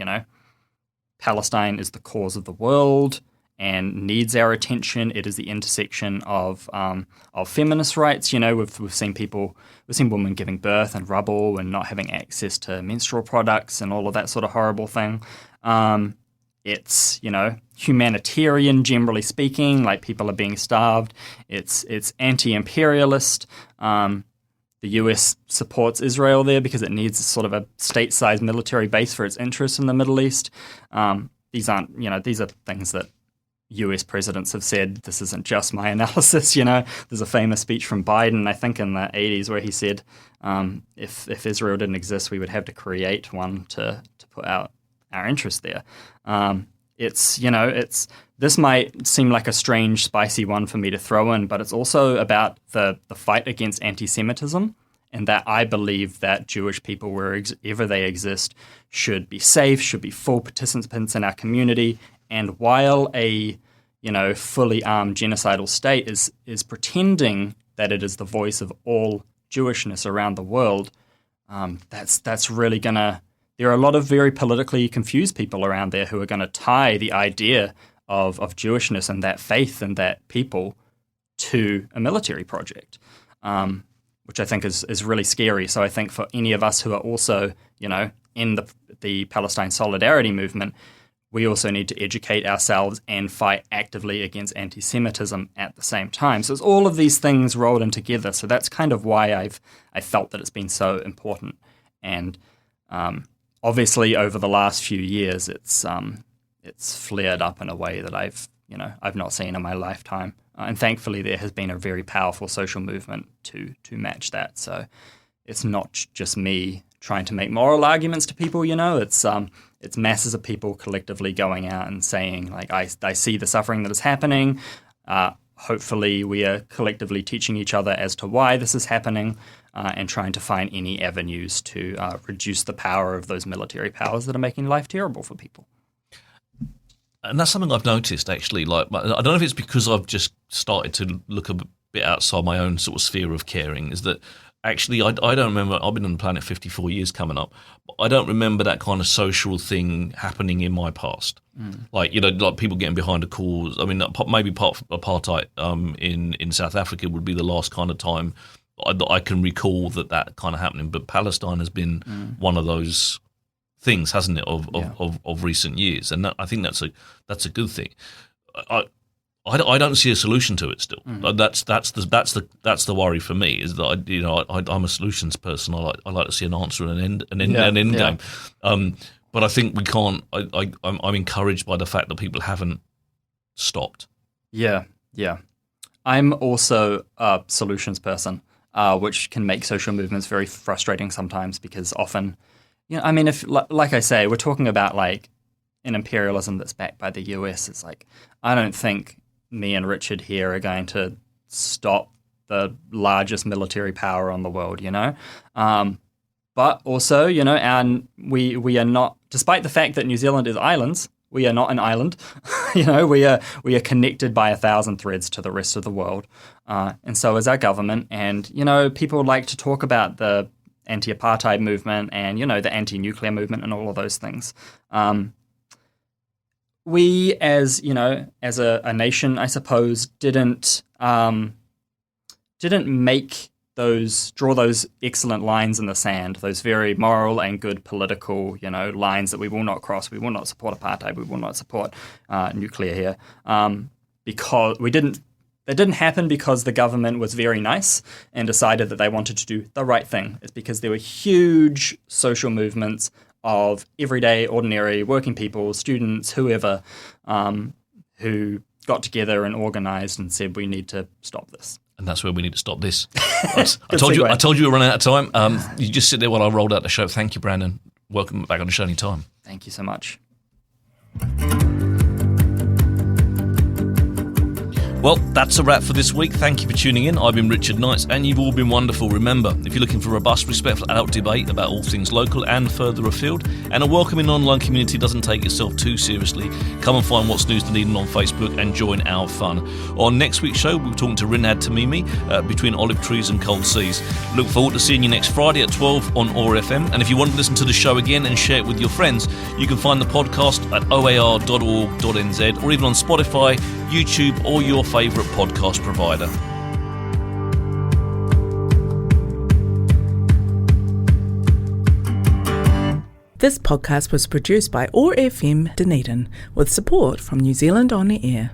Palestine is the cause of the world and needs our attention. It is the intersection of feminist rights. We've seen women giving birth in rubble and not having access to menstrual products and all of that sort of horrible thing. It's humanitarian, generally speaking, like people are being starved. It's anti-imperialist. The US supports Israel there because it needs sort of a state-sized military base for its interests in the Middle East. These are things that US presidents have said. This isn't just my analysis, There's a famous speech from Biden, I think in the 80s, where he said, if Israel didn't exist, we would have to create one to put out our interest there. This might seem like a strange, spicy one for me to throw in, but it's also about the fight against anti-Semitism, and that I believe that Jewish people, wherever they exist, should be safe, should be full participants in our community. And while a fully armed genocidal state is pretending that it is the voice of all Jewishness around the world, that's really gonna. There are a lot of very politically confused people around there who are going to tie the idea of Jewishness and that faith and that people to a military project, which I think is really scary. So I think for any of us who are also, in the Palestine solidarity movement, we also need to educate ourselves and fight actively against anti-Semitism at the same time. So it's all of these things rolled in together. So that's kind of why I felt that it's been so important. And obviously, over the last few years, it's flared up in a way that I've not seen in my lifetime. And thankfully, there has been a very powerful social movement to match that. So it's not just me trying to make moral arguments to people. It's masses of people collectively going out and saying, like, I see the suffering that is happening. Hopefully, we are collectively teaching each other as to why this is happening. And trying to find any avenues to reduce the power of those military powers that are making life terrible for people. And that's something I've noticed, actually. Like, I don't know if it's because I've just started to look a bit outside my own sort of sphere of caring, is that actually I don't remember, I've been on the planet 54 years coming up, but I don't remember that kind of social thing happening in my past. Like, like people getting behind a cause. I mean, maybe apartheid in South Africa would be the last kind of time I can recall that kind of happening, but Palestine has been one of those things, hasn't it, of recent years, and I think that's a good thing. I don't see a solution to it still. That's the worry for me, is that I'm a solutions person. I like to see an answer and an end game. But I think we can't. I'm encouraged by the fact that people haven't stopped. Yeah. I'm also a solutions person. Which can make social movements very frustrating sometimes, because often I mean, if like I say, we're talking about like an imperialism that's backed by the US. It's like, I don't think me and Richard here are going to stop the largest military power on the world, But also, and we are not, despite the fact that New Zealand is islands, we are not an island. We are connected by 1,000 threads to the rest of the world, and so is our government. And people like to talk about the anti-apartheid movement and the anti-nuclear movement and all of those things. We, as a nation, I suppose, didn't draw those excellent lines in the sand, those very moral and good political, lines that we will not cross. We will not support apartheid. We will not support nuclear here, because that didn't happen because the government was very nice and decided that they wanted to do the right thing. It's because there were huge social movements of everyday, ordinary working people, students, whoever, who got together and organized and said, we need to stop this. And that's where we need to stop this. I told you we were running out of time. You just sit there while I rolled out the show. Thank you, Brandon. Welcome back on the show anytime. Thank you so much. Well, that's a wrap for this week. Thank you for tuning in. I've been Richard Knights, and you've all been wonderful. Remember, if you're looking for robust, respectful adult debate about all things local and further afield, and a welcoming online community doesn't take itself too seriously, come and find What's News Dunedin on Facebook and join our fun. On next week's show, we'll be talking to Rinad Tamimi, Between Olive Trees and Cold Seas. Look forward to seeing you next Friday at 12 on OAR FM. And if you want to listen to the show again and share it with your friends, you can find the podcast at oar.org.nz or even on Spotify, YouTube, or your favourite podcast provider. This podcast was produced by OAR FM Dunedin with support from New Zealand On the Air.